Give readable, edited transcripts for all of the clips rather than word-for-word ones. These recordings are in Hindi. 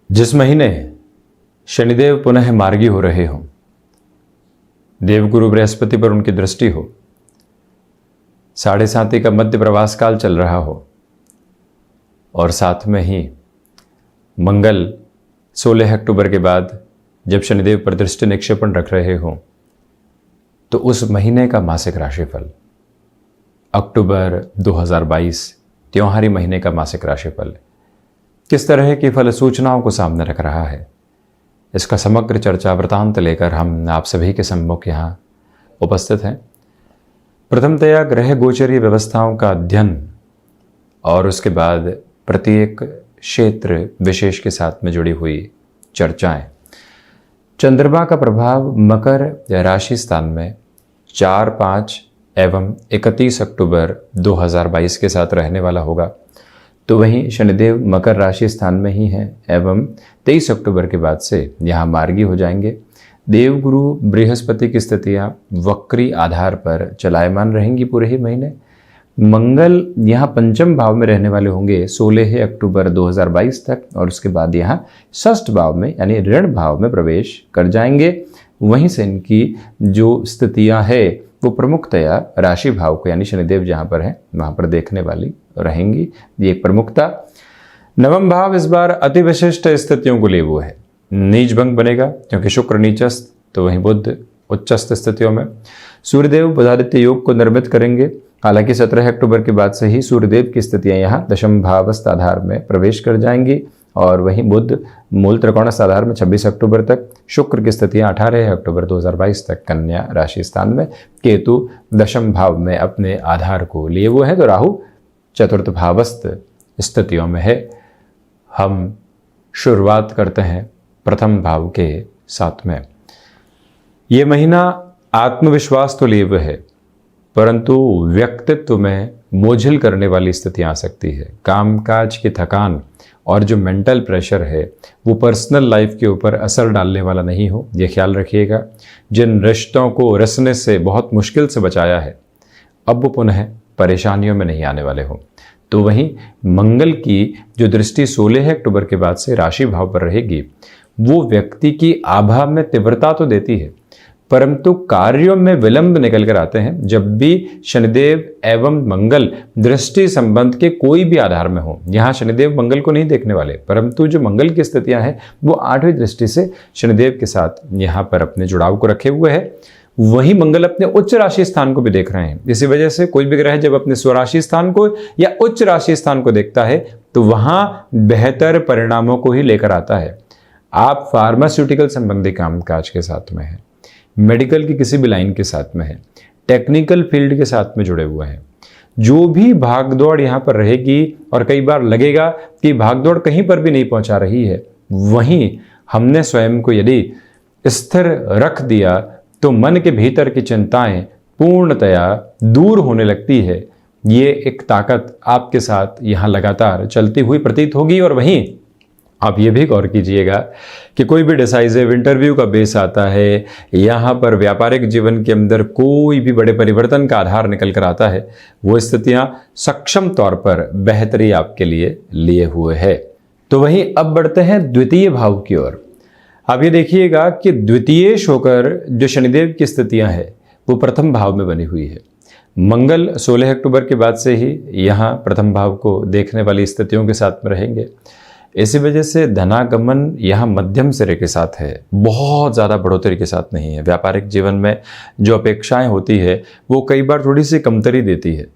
जिस महीने शनिदेव पुनः मार्गी हो रहे हों, देवगुरु बृहस्पति पर उनकी दृष्टि हो, 7.5 का मध्य प्रवास काल चल रहा हो और साथ में ही मंगल 16 अक्टूबर के बाद जब शनिदेव पर दृष्टि निक्षेपण रख रहे हों, तो उस महीने का मासिक राशिफल अक्टूबर 2022 त्योहारी महीने का मासिक राशिफल किस तरह की फल सूचनाओं को सामने रख रहा है, इसका समग्र चर्चा वृतांत लेकर हम आप सभी के सम्मुख यहाँ उपस्थित हैं। प्रथमतया ग्रह गोचरीय व्यवस्थाओं का अध्ययन और उसके बाद प्रत्येक क्षेत्र विशेष के साथ में जुड़ी हुई चर्चाएं। चंद्रमा का प्रभाव मकर राशि स्थान में 4, 5 एवं 31 अक्टूबर 2022 के साथ रहने वाला होगा, तो वहीं शनिदेव मकर राशि स्थान में ही हैं एवं 23 अक्टूबर के बाद से यहाँ मार्गी हो जाएंगे। देवगुरु बृहस्पति की स्थितियाँ वक्री आधार पर चलायमान रहेंगी पूरे ही महीने। मंगल यहाँ पंचम भाव में रहने वाले होंगे 16 अक्टूबर 2022 तक और उसके बाद यहाँ षष्ठ भाव में यानी ऋण भाव में प्रवेश कर जाएंगे। वहीं से इनकी जो स्थितियाँ है वो प्रमुखतया राशि भाव को यानी शनिदेव जहाँ पर है वहाँ पर देखने वाली रहेंगी। ये एक प्रमुखता। नवम भाव इस बार अति विशिष्ट स्थितियों को लिए हुए है, नीच भंग बनेगा क्योंकि शुक्र नीचस्थ, तो वहीं बुध उच्चस्थ स्थितियों में। सूर्यदेव बुधादित्य योग को निर्मित करेंगे। हालांकि 17 अक्टूबर के बाद से ही सूर्यदेव की स्थितियां यहाँ दशम भावस्थ आधार में प्रवेश कर जाएंगी और वहीं बुध मूल त्रिकोणस्थ आधार में 26 अक्टूबर तक, शुक्र की स्थितियां 18 अक्टूबर 2022 तक कन्या राशि स्थान में, केतु दशम भाव में अपने आधार को लिए हुए हैं, तो राहु चतुर्थ भावस्थ स्थितियों में है। हम शुरुआत करते हैं प्रथम भाव के साथ में। ये महीना आत्मविश्वास तो लिए हुए है, परंतु व्यक्तित्व में बोझिल करने वाली स्थितियां आ सकती है। कामकाज की थकान और जो मेंटल प्रेशर है वो पर्सनल लाइफ के ऊपर असर डालने वाला नहीं हो, ये ख्याल रखिएगा। जिन रिश्तों को रिसने से बहुत मुश्किल से बचाया है, अब वो पुनः परेशानियों में नहीं आने वाले हो। तो वहीं मंगल की जो दृष्टि 16 अक्टूबर के बाद से राशि भाव पर रहेगी, वो व्यक्ति की आभा में तीव्रता तो देती है, परंतु कार्यों में विलंब निकल कर आते हैं। जब भी शनिदेव एवं मंगल दृष्टि संबंध के कोई भी आधार में हो, यहाँ शनिदेव मंगल को नहीं देखने वाले, परंतु जो मंगल की स्थितियां हैं वो 8वीं दृष्टि से शनिदेव के साथ यहाँ पर अपने जुड़ाव को रखे हुए है। वही मंगल अपने उच्च राशि स्थान को भी देख रहे हैं। इसी वजह से कोई भी ग्रह जब अपने स्वराशि स्थान को या उच्च राशि स्थान को देखता है तो वहां बेहतर परिणामों को ही लेकर आता है। आप फार्मास्यूटिकल संबंधी कामकाज के साथ में हैं, मेडिकल की किसी भी लाइन के साथ में है, टेक्निकल फील्ड के साथ में जुड़े हुए हैं, जो भी भागदौड़ यहाँ पर रहेगी और कई बार लगेगा कि भागदौड़ कहीं पर भी नहीं पहुंचा रही है, वहीं हमने स्वयं को यदि स्थिर रख दिया तो मन के भीतर की चिंताएं पूर्णतया दूर होने लगती है। ये एक ताकत आपके साथ यहाँ लगातार चलती हुई प्रतीत होगी। और वहीं आप ये भी गौर कीजिएगा कि कोई भी डिसाइसिव इंटरव्यू का बेस आता है, यहाँ पर व्यापारिक जीवन के अंदर कोई भी बड़े परिवर्तन का आधार निकल कर आता है, वो स्थितियाँ सक्षम तौर पर बेहतरी आपके लिए हुए है। तो वहीं अब बढ़ते हैं द्वितीय भाव की ओर। अब ये देखिएगा कि द्वितीयेश होकर जो शनिदेव की स्थितियाँ हैं वो प्रथम भाव में बनी हुई है। मंगल 16 अक्टूबर के बाद से ही यहाँ प्रथम भाव को देखने वाली स्थितियों के साथ में रहेंगे। इसी वजह से धनागमन यहाँ मध्यम सिरे के साथ है, बहुत ज़्यादा बढ़ोतरी के साथ नहीं है। व्यापारिक जीवन में जो अपेक्षाएं होती है वो कई बार थोड़ी सी कमतरी देती है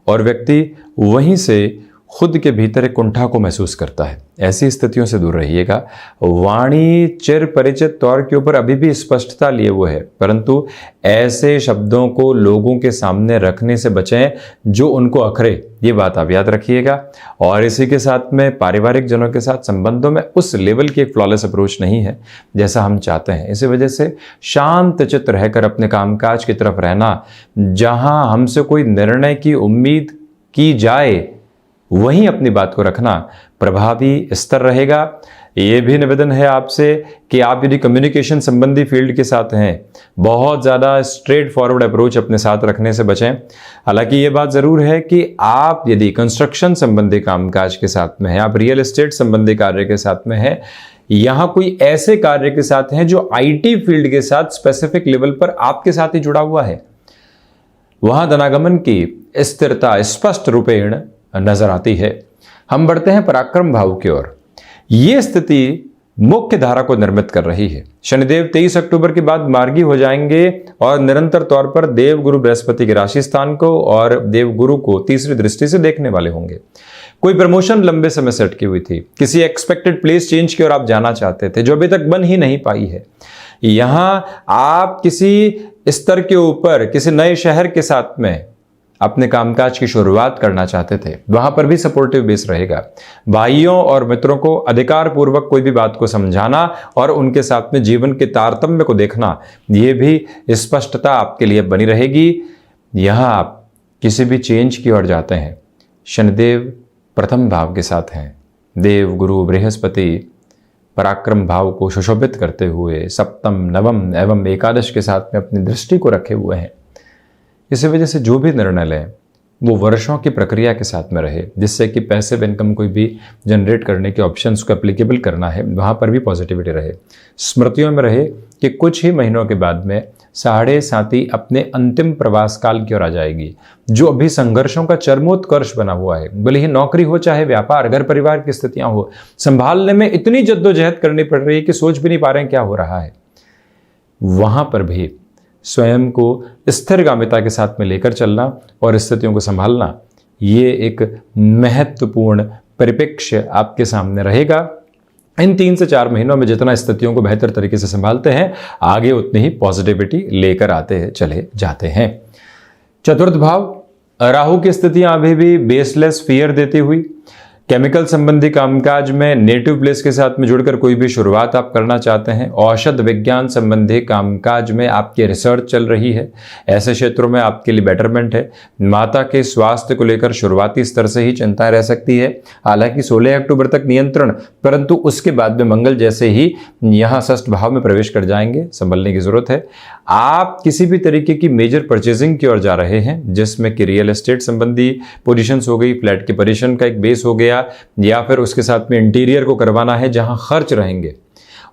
और व्यक्ति वहीं से खुद के भीतर एक कुंठा को महसूस करता है। ऐसी स्थितियों से दूर रहिएगा। वाणी चिर परिचित तौर के ऊपर अभी भी स्पष्टता लिए हुए है, परंतु ऐसे शब्दों को लोगों के सामने रखने से बचें जो उनको अखरे, ये बात आप याद रखिएगा। और इसी के साथ में पारिवारिक जनों के साथ संबंधों में उस लेवल की एक फ्लॉलेस अप्रोच नहीं है जैसा हम चाहते हैं। इसी वजह से शांत चित्त रहकर अपने कामकाज की तरफ रहना, जहां हमसे कोई निर्णय की उम्मीद की जाए वहीं अपनी बात को रखना प्रभावी स्तर रहेगा। ये भी निवेदन है आपसे कि आप यदि कम्युनिकेशन संबंधी फील्ड के साथ हैं, बहुत ज़्यादा स्ट्रेट फॉरवर्ड अप्रोच अपने साथ रखने से बचें। हालांकि ये बात ज़रूर है कि आप यदि कंस्ट्रक्शन संबंधी कामकाज के साथ में हैं, आप रियल एस्टेट संबंधी कार्य के साथ में हैं, यहाँ कोई ऐसे कार्य के साथ हैं जो आईटी फील्ड के साथ स्पेसिफिक लेवल पर आपके साथ ही जुड़ा हुआ है, वहां धनागमन की स्थिरता स्पष्ट रूपेण नजर आती है। हम बढ़ते हैं पराक्रम भाव की ओर। यह स्थिति मुख्य धारा को निर्मित कर रही है। शनिदेव 23 अक्टूबर के बाद मार्गी हो जाएंगे और निरंतर तौर पर देवगुरु बृहस्पति के राशि स्थान को और देवगुरु को तीसरी दृष्टि से देखने वाले होंगे। कोई प्रमोशन लंबे समय से अटकी हुई थी, किसी एक्सपेक्टेड प्लेस चेंज की ओर आप जाना चाहते थे जो अभी तक बन ही नहीं पाई है, यहां आप किसी स्तर के ऊपर किसी नए शहर के साथ में अपने कामकाज की शुरुआत करना चाहते थे, वहां पर भी सपोर्टिव बेस रहेगा। भाइयों और मित्रों को अधिकार पूर्वक कोई भी बात को समझाना और उनके साथ में जीवन के तारतम्य को देखना, यह भी स्पष्टता आपके लिए बनी रहेगी। यहां आप किसी भी चेंज की ओर जाते हैं, शनिदेव प्रथम भाव के साथ हैं, देव गुरु बृहस्पति पराक्रम भाव को सुशोभित करते हुए सप्तम, नवम एवं एकादश के साथ में अपनी दृष्टि को रखे हुए हैं। इसी वजह से जो भी निर्णय लें वो वर्षों की प्रक्रिया के साथ में रहे, जिससे कि पैसिव इनकम कोई भी जनरेट करने के ऑप्शंस को एप्लीकेबल करना है, वहाँ पर भी पॉजिटिविटी रहे। स्मृतियों में रहे कि कुछ ही महीनों के बाद में साढ़े साथी अपने अंतिम प्रवास काल की ओर आ जाएगी, जो अभी संघर्षों का चरमोत्कर्ष बना हुआ है। भले ही नौकरी हो, चाहे व्यापार, घर परिवार की स्थितियां हो, संभालने में इतनी जद्दोजहद करनी पड़ रही है कि सोच भी नहीं पा रहे हैं क्या हो रहा है। वहां पर भी स्वयं को स्थिरगामिता के साथ में लेकर चलना और स्थितियों को संभालना, ये एक महत्वपूर्ण परिप्रेक्ष्य आपके सामने रहेगा। इन 3 से 4 महीनों में जितना स्थितियों को बेहतर तरीके से संभालते हैं, आगे उतनी ही पॉजिटिविटी लेकर आते चले जाते हैं। चतुर्थ भाव, राहु की स्थितियां अभी भी बेसलेस फियर देती हुई, केमिकल संबंधी कामकाज में नेटिव प्लेस के साथ में जुड़कर कोई भी शुरुआत आप करना चाहते हैं, औषध विज्ञान संबंधी कामकाज में आपकी रिसर्च चल रही है, ऐसे क्षेत्रों में आपके लिए बेटरमेंट है। माता के स्वास्थ्य को लेकर शुरुआती स्तर से ही चिंता रह सकती है, हालांकि 16 अक्टूबर तक नियंत्रण, परंतु उसके बाद में मंगल जैसे ही यहाँ षष्ठ भाव में प्रवेश कर जाएंगे, संभलने की जरूरत है। आप किसी भी तरीके की मेजर परचेजिंग की ओर जा रहे हैं, जिसमें कि रियल एस्टेट संबंधी पोजीशंस हो गई, फ्लैट की पोजीशन का एक बेस हो गया, या फिर उसके साथ में इंटीरियर को करवाना है जहां खर्च रहेंगे,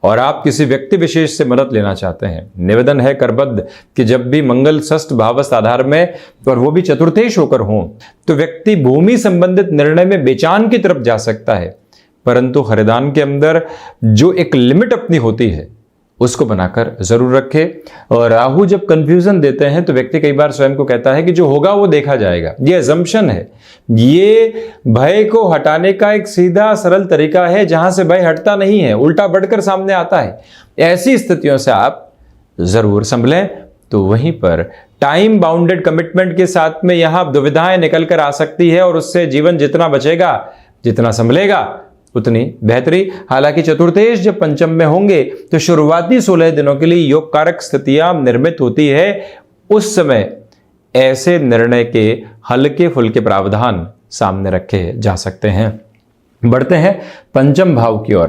और आप किसी व्यक्ति विशेष से मदद लेना चाहते हैं। निवेदन है करबद्ध कि जब भी मंगल षष्ठ भावस्थ आधार में और वो भी चतुर्थेश होकर हों, तो व्यक्ति भूमि संबंधित निर्णय में बेचान की तरफ जा सकता है, परंतु खरीदान के अंदर जो एक लिमिट अपनी होती है उसको बनाकर जरूर रखे। और राहु जब कंफ्यूजन देते हैं तो व्यक्ति कई बार स्वयं को कहता है कि जो होगा वो देखा जाएगा। ये अजम्पशन है, ये भय को हटाने का एक सीधा सरल तरीका है, जहां से भय हटता नहीं है, उल्टा बढ़कर सामने आता है। ऐसी स्थितियों से आप जरूर संभलें। तो वहीं पर टाइम बाउंडेड कमिटमेंट के साथ में यहां दुविधाएं निकल कर आ सकती है, और उससे जीवन जितना बचेगा, जितना संभलेगा, उतनी बेहतरी। हालांकि चतुर्थेश जब पंचम में होंगे तो शुरुआती 16 दिनों के लिए योग कारक स्थितियां निर्मित होती है। उस समय ऐसे निर्णय के हल्के फुल्के प्रावधान सामने रखे जा सकते हैं। बढ़ते हैं पंचम भाव की ओर।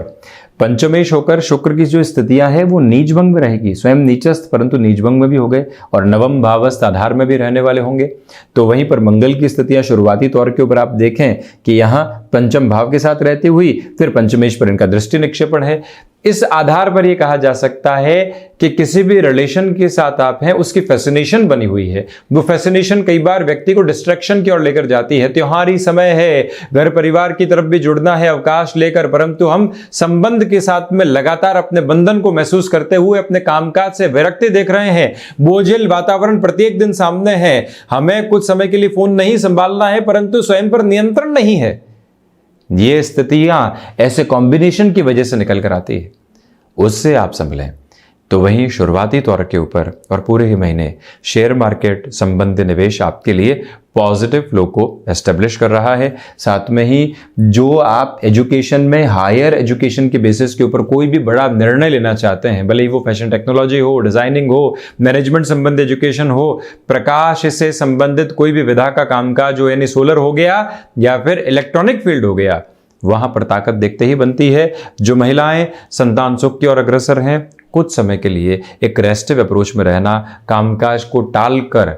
पंचमेश होकर शुक्र की जो स्थितियां हैं वो नीचभंग में रहेगी, स्वयं नीचस्थ परंतु नीचभंग में भी हो गए, और नवम भावस्थ आधार में भी रहने वाले होंगे। तो वहीं पर मंगल की स्थितियां शुरुआती तौर के ऊपर आप देखें कि यहां पंचम भाव के साथ रहती हुई फिर पंचमेश पर इनका दृष्टि निक्षेपण है। इस आधार पर यह कहा जा सकता है कि किसी भी रिलेशन के साथ आप हैं उसकी फैसिनेशन बनी हुई है। वो फैसिनेशन कई बार व्यक्ति को डिस्ट्रैक्शन की ओर लेकर जाती है। त्योहारी समय है, घर परिवार की तरफ भी जुड़ना है अवकाश लेकर, परंतु हम संबंध के साथ में लगातार अपने बंधन को महसूस करते हुए अपने कामकाज से विरक्ति देख रहे हैं। बोझिल वातावरण प्रत्येक दिन सामने है। हमें कुछ समय के लिए फोन नहीं संभालना है, परंतु स्वयं पर नियंत्रण नहीं है। ये स्थितियां ऐसे कॉम्बिनेशन की वजह से निकल कर आती है, उससे आप संभलें। तो वहीं शुरुआती तौर के ऊपर और पूरे ही महीने शेयर मार्केट संबंधी निवेश आपके लिए पॉजिटिव फ्लो को एस्टेब्लिश कर रहा है। साथ में ही जो आप एजुकेशन में हायर एजुकेशन के बेसिस के ऊपर कोई भी बड़ा निर्णय लेना चाहते हैं, भले ही वो फैशन टेक्नोलॉजी हो, डिजाइनिंग हो, मैनेजमेंट संबंधी एजुकेशन हो, प्रकाश से संबंधित कोई भी विधा का कामकाज हो, यानी सोलर हो गया या फिर इलेक्ट्रॉनिक फील्ड हो गया, वहां पर ताकत देखते ही बनती है। जो महिलाएं संतान सुख की ओर अग्रसर हैं, कुछ समय के लिए एक रेस्टिव अप्रोच में रहना, कामकाज को टालकर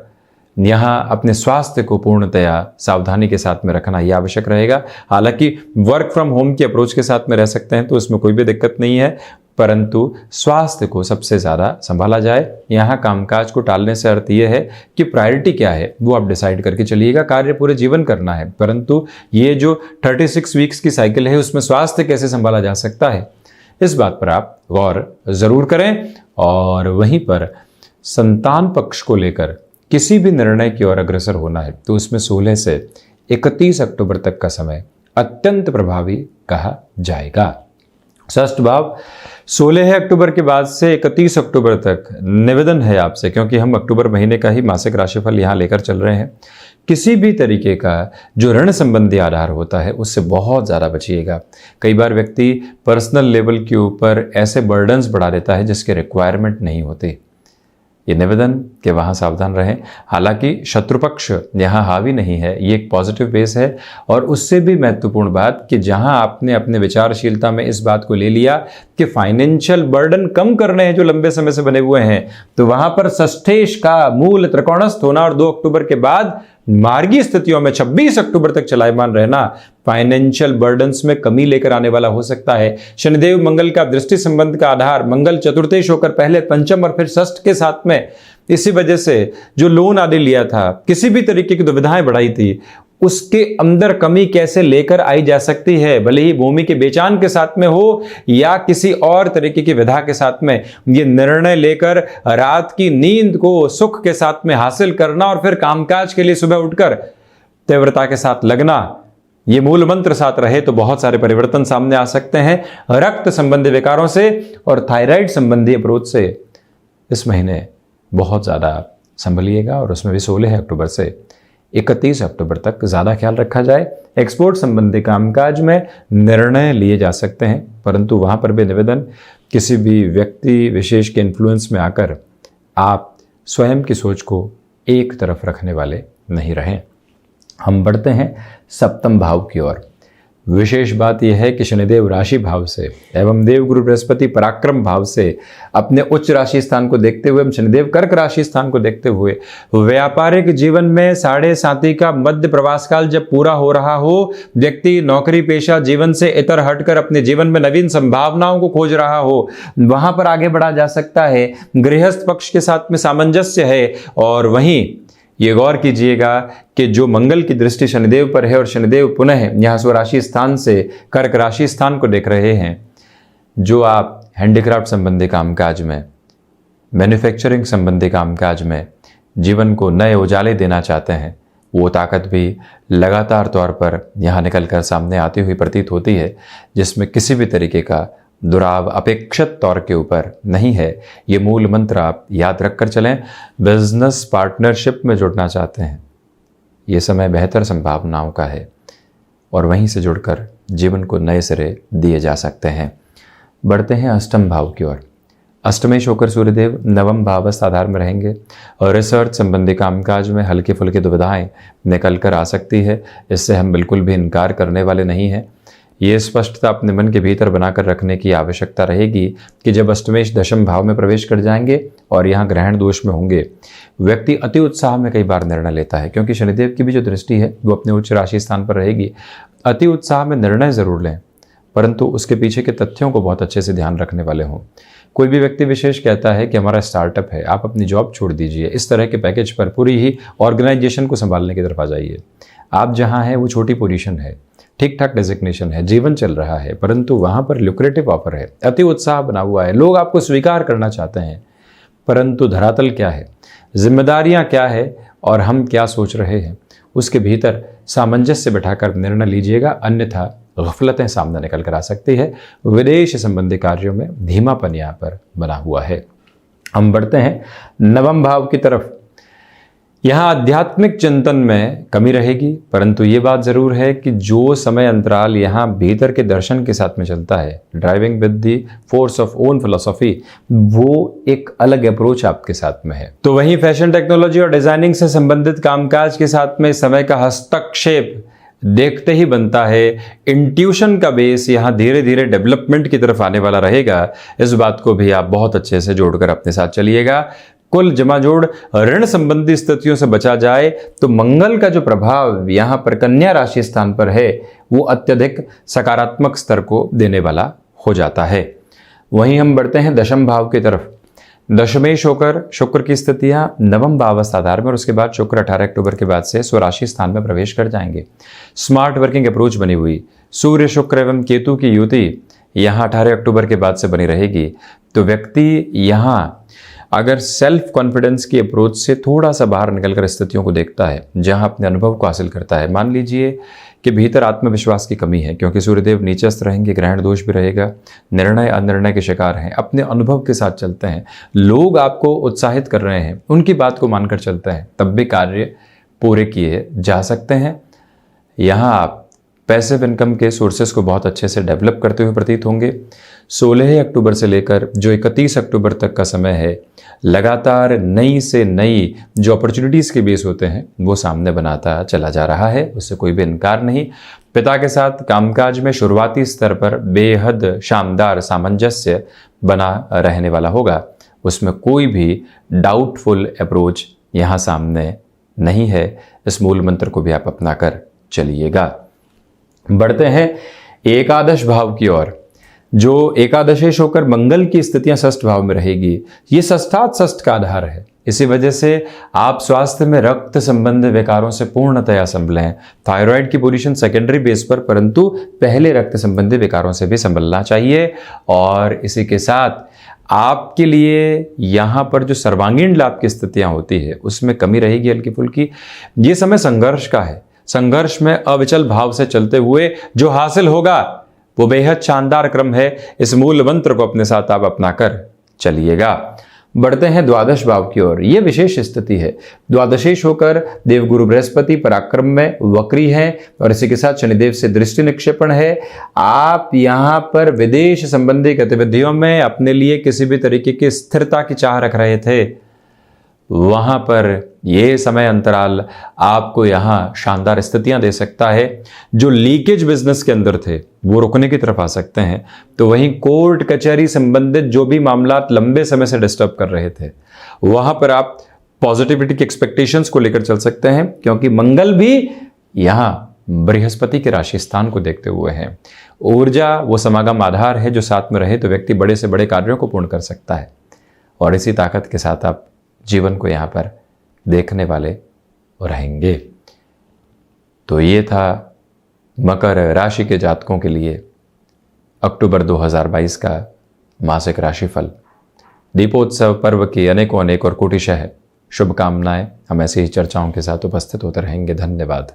यहाँ अपने स्वास्थ्य को पूर्णतया सावधानी के साथ में रखना यह आवश्यक रहेगा। हालांकि वर्क फ्रॉम होम की अप्रोच के साथ में रह सकते हैं तो उसमें कोई भी दिक्कत नहीं है, परंतु स्वास्थ्य को सबसे ज़्यादा संभाला जाए। यहाँ कामकाज को टालने से अर्थ यह है कि प्रायोरिटी क्या है वो आप डिसाइड करके चलिएगा। कार्य पूरे जीवन करना है, परंतु ये जो 36 वीक्स की साइकिल है उसमें स्वास्थ्य कैसे संभाला जा सकता है, इस बात पर आप गौर जरूर करें। और वहीं पर संतान पक्ष को लेकर किसी भी निर्णय की ओर अग्रसर होना है तो उसमें 16 से 31 अक्टूबर तक का समय अत्यंत प्रभावी कहा जाएगा। षष्ठ भाव 16 अक्टूबर के बाद से 31 अक्टूबर तक निवेदन है आपसे, क्योंकि हम अक्टूबर महीने का ही मासिक राशिफल यहाँ लेकर चल रहे हैं, किसी भी तरीके का जो ऋण संबंधी आधार होता है उससे बहुत ज़्यादा बचिएगा। कई बार व्यक्ति पर्सनल लेवल के ऊपर ऐसे बर्डन्स बढ़ा देता है जिसके रिक्वायरमेंट नहीं होते। ये निवेदन कि वहाँ सावधान रहें। हालांकि शत्रुपक्ष यहाँ हावी नहीं है, ये एक पॉजिटिव बेस है। और उससे भी महत्वपूर्ण बात कि जहाँ आपने अपने विचारशीलता में इस बात को ले लिया कि फाइनेंशियल बर्डन कम करने हैं जो लंबे समय से बने हुए हैं, तो वहाँ पर षष्ठेश का मूल त्रिकोणस्थ होना और 2 अक्टूबर के बाद मार्गी स्थितियों में 26 अक्टूबर तक चलायमान रहना फाइनेंशियल बर्डन्स में कमी लेकर आने वाला हो सकता है। शनिदेव मंगल का दृष्टि संबंध का आधार मंगल चतुर्थेश होकर पहले पंचम और फिर षष्ठ के साथ में, इसी वजह से जो लोन आदि लिया था, किसी भी तरीके की दुविधाएं बढ़ाई थी, उसके अंदर कमी कैसे लेकर आई जा सकती है, भले ही भूमि के बेचान के साथ में हो या किसी और तरीके की विधा के साथ में, ये निर्णय लेकर रात की नींद को सुख के साथ में हासिल करना और फिर कामकाज के लिए सुबह उठकर तीव्रता के साथ लगना, ये मूल मंत्र साथ रहे तो बहुत सारे परिवर्तन सामने आ सकते हैं। रक्त संबंधी विकारों से और थायराइड संबंधी अप्रोच से इस महीने बहुत ज़्यादा संभलिएगा और उसमें भी 16 अक्टूबर से 31 अक्टूबर तक ज़्यादा ख्याल रखा जाए। एक्सपोर्ट संबंधी कामकाज में निर्णय लिए जा सकते हैं, परंतु वहाँ पर भी निवेदन, किसी भी व्यक्ति विशेष के इन्फ्लुएंस में आकर आप स्वयं की सोच को एक तरफ रखने वाले नहीं रहें। हम बढ़ते हैं सप्तम भाव की ओर। विशेष बात यह है कि शनिदेव राशि भाव से एवं देवगुरु बृहस्पति पराक्रम भाव से अपने उच्च राशि स्थान को देखते हुए, शनिदेव कर्क राशि स्थान को देखते हुए व्यापारिक जीवन में 7.5 का मध्य प्रवास काल जब पूरा हो रहा हो, व्यक्ति नौकरी पेशा जीवन से इतर हटकर अपने जीवन में नवीन संभावनाओं को खोज रहा हो, वहां पर आगे बढ़ा जा सकता है। गृहस्थ पक्ष के साथ में सामंजस्य है। और वहीं ये गौर कीजिएगा कि जो मंगल की दृष्टि शनिदेव पर है और शनिदेव पुनः यहाँ स्वराशि स्थान से कर्क राशि स्थान को देख रहे हैं, जो आप हैंडीक्राफ्ट संबंधी कामकाज में, मैन्युफैक्चरिंग संबंधी कामकाज में जीवन को नए उजाले देना चाहते हैं, वो ताकत भी लगातार तौर पर यहाँ निकल कर सामने आती हुई प्रतीत होती है, जिसमें किसी भी तरीके का दुराव अपेक्षित तौर के ऊपर नहीं है। ये मूल मंत्र आप याद रखकर चलें। बिजनेस पार्टनरशिप में जुड़ना चाहते हैं, ये समय बेहतर संभावनाओं का है और वहीं से जुड़कर जीवन को नए सिरे दिए जा सकते हैं। बढ़ते हैं अष्टम भाव की ओर। अष्टमेश होकर सूर्यदेव नवम भावस्थ आधार में रहेंगे और रिसर्च संबंधी कामकाज में हल्की फुल्की दुविधाएं निकल कर आ सकती है। इससे हम बिल्कुल भी इनकार करने वाले नहीं हैं। ये स्पष्टता अपने मन के भीतर बनाकर रखने की आवश्यकता रहेगी कि जब अष्टमेश दशम भाव में प्रवेश कर जाएंगे और यहाँ ग्रहण दोष में होंगे, व्यक्ति अति उत्साह में कई बार निर्णय लेता है, क्योंकि शनिदेव की भी जो दृष्टि है वो अपने उच्च राशि स्थान पर रहेगी। अति उत्साह में निर्णय जरूर लें, परंतु उसके पीछे के तथ्यों को बहुत अच्छे से ध्यान रखने वाले हों। कोई भी व्यक्ति विशेष कहता है कि हमारा स्टार्टअप है, आप अपनी जॉब छोड़ दीजिए, इस तरह के पैकेज पर पूरी ही ऑर्गेनाइजेशन को संभालने की तरफ आ जाइए। आप जहाँ हैं वो छोटी पोजीशन है, ठीक ठाक डेजिग्नेशन है, जीवन चल रहा है, परंतु वहाँ पर ल्यूक्रेटिव ऑफर है, अति उत्साह बना हुआ है, लोग आपको स्वीकार करना चाहते हैं, परंतु धरातल क्या है, जिम्मेदारियाँ क्या है और हम क्या सोच रहे हैं, उसके भीतर सामंजस्य बिठाकर निर्णय लीजिएगा, अन्यथा गफलतें सामने निकल कर आ सकती है। विदेश संबंधी कार्यों में धीमापन यहाँ पर बना हुआ है। हम बढ़ते हैं नवम भाव की तरफ। यहाँ आध्यात्मिक चिंतन में कमी रहेगी, परंतु ये बात जरूर है कि जो समय अंतराल यहाँ भीतर के दर्शन के साथ में चलता है, driving with the force of own philosophy, वो एक अलग अप्रोच आपके साथ में है। तो वहीं फैशन टेक्नोलॉजी और डिजाइनिंग से संबंधित कामकाज के साथ में समय का हस्तक्षेप देखते ही बनता है। इंट्यूशन का बेस यहाँ धीरे धीरे डेवलपमेंट की तरफ आने वाला रहेगा। इस बात को भी आप बहुत अच्छे से जोड़कर अपने साथ चलिएगा। कुल जमा जोड़ ऋण संबंधी स्थितियों से बचा जाए तो मंगल का जो प्रभाव यहाँ पर कन्या राशि स्थान पर है वो अत्यधिक सकारात्मक स्तर को देने वाला हो जाता है। वहीं हम बढ़ते हैं दशम भाव की तरफ। दशमेश होकर शुक्र की स्थितियां नवम भावस्था आधार में और उसके बाद शुक्र 18 अक्टूबर के बाद से स्वराशि स्थान में प्रवेश कर जाएंगे। स्मार्ट वर्किंग अप्रोच बनी हुई सूर्य शुक्र एवं केतु की युति यहाँ 18 अक्टूबर के बाद से बनी रहेगी। तो व्यक्ति यहाँ अगर सेल्फ कॉन्फिडेंस की अप्रोच से थोड़ा सा बाहर निकलकर स्थितियों को देखता है, जहां अपने अनुभव को हासिल करता है, मान लीजिए कि भीतर आत्मविश्वास की कमी है क्योंकि सूर्यदेव नीचस्थ रहेंगे, ग्रहण दोष भी रहेगा, निर्णय अनिर्णय के शिकार हैं, अपने अनुभव के साथ चलते हैं, लोग आपको उत्साहित कर रहे हैं, उनकी बात को मानकर चलते हैं, तब भी कार्य पूरे किए जा सकते हैं। यहाँ आप पैसिव इनकम के सोर्सेस को बहुत अच्छे से डेवलप करते हुए प्रतीत होंगे। 16 अक्टूबर से लेकर जो 31 अक्टूबर तक का समय है, लगातार नई से नई जो अपॉर्चुनिटीज़ के बेस होते हैं वो सामने बनाता चला जा रहा है, उससे कोई भी इनकार नहीं। पिता के साथ कामकाज में शुरुआती स्तर पर बेहद शानदार सामंजस्य बना रहने वाला होगा, उसमें कोई भी डाउटफुल अप्रोच यहाँ सामने नहीं है। इस मूल मंत्र को भी आप अपना कर चलिएगा। बढ़ते हैं एकादश भाव की ओर। जो एकादशेश होकर मंगल की स्थितियां षष्ठ भाव में रहेगी, ये षष्ठात षष्ठ का आधार है। इसी वजह से आप स्वास्थ्य में रक्त संबंधी विकारों से पूर्णतया संभले हैं। थायराइड की पोजीशन सेकेंडरी बेस पर, परंतु पहले रक्त संबंधी विकारों से भी संभलना चाहिए। और इसी के साथ आपके लिए यहाँ पर जो सर्वांगीण लाभ की स्थितियां होती है उसमें कमी रहेगी हल्की फुल्की। ये समय संघर्ष का है। संघर्ष में अविचल भाव से चलते हुए जो हासिल होगा वो बेहद शानदार क्रम है। इस मूल मंत्र को अपने साथ आप अपनाकर चलिएगा। बढ़ते हैं द्वादश भाव की ओर। यह विशेष स्थिति है। द्वादशेश होकर देवगुरु बृहस्पति पराक्रम में वक्री हैं और इसी के साथ शनिदेव से दृष्टि निक्षेपण है। आप यहाँ पर विदेश संबंधी गतिविधियों में अपने लिए किसी भी तरीके की स्थिरता की चाह रख रहे थे, वहां पर यह समय अंतराल आपको यहाँ शानदार स्थितियां दे सकता है। जो लीकेज बिजनेस के अंदर थे वो रुकने की तरफ आ सकते हैं। तो वहीं कोर्ट कचहरी संबंधित जो भी मामला लंबे समय से डिस्टर्ब कर रहे थे, वहां पर आप पॉजिटिविटी की एक्सपेक्टेशंस को लेकर चल सकते हैं, क्योंकि मंगल भी यहाँ बृहस्पति के राशि स्थान को देखते हुए हैं। ऊर्जा वो समागम आधार है जो साथ में रहे तो व्यक्ति बड़े से बड़े कार्यों को पूर्ण कर सकता है। और इसी ताकत के साथ आप जीवन को यहाँ पर देखने वाले रहेंगे। तो ये था मकर राशि के जातकों के लिए अक्टूबर 2022 का मासिक राशिफल। दीपोत्सव पर्व की अनेकों और कोटिशः शुभकामनाएं। हम ऐसी ही चर्चाओं के साथ उपस्थित होते रहेंगे। धन्यवाद।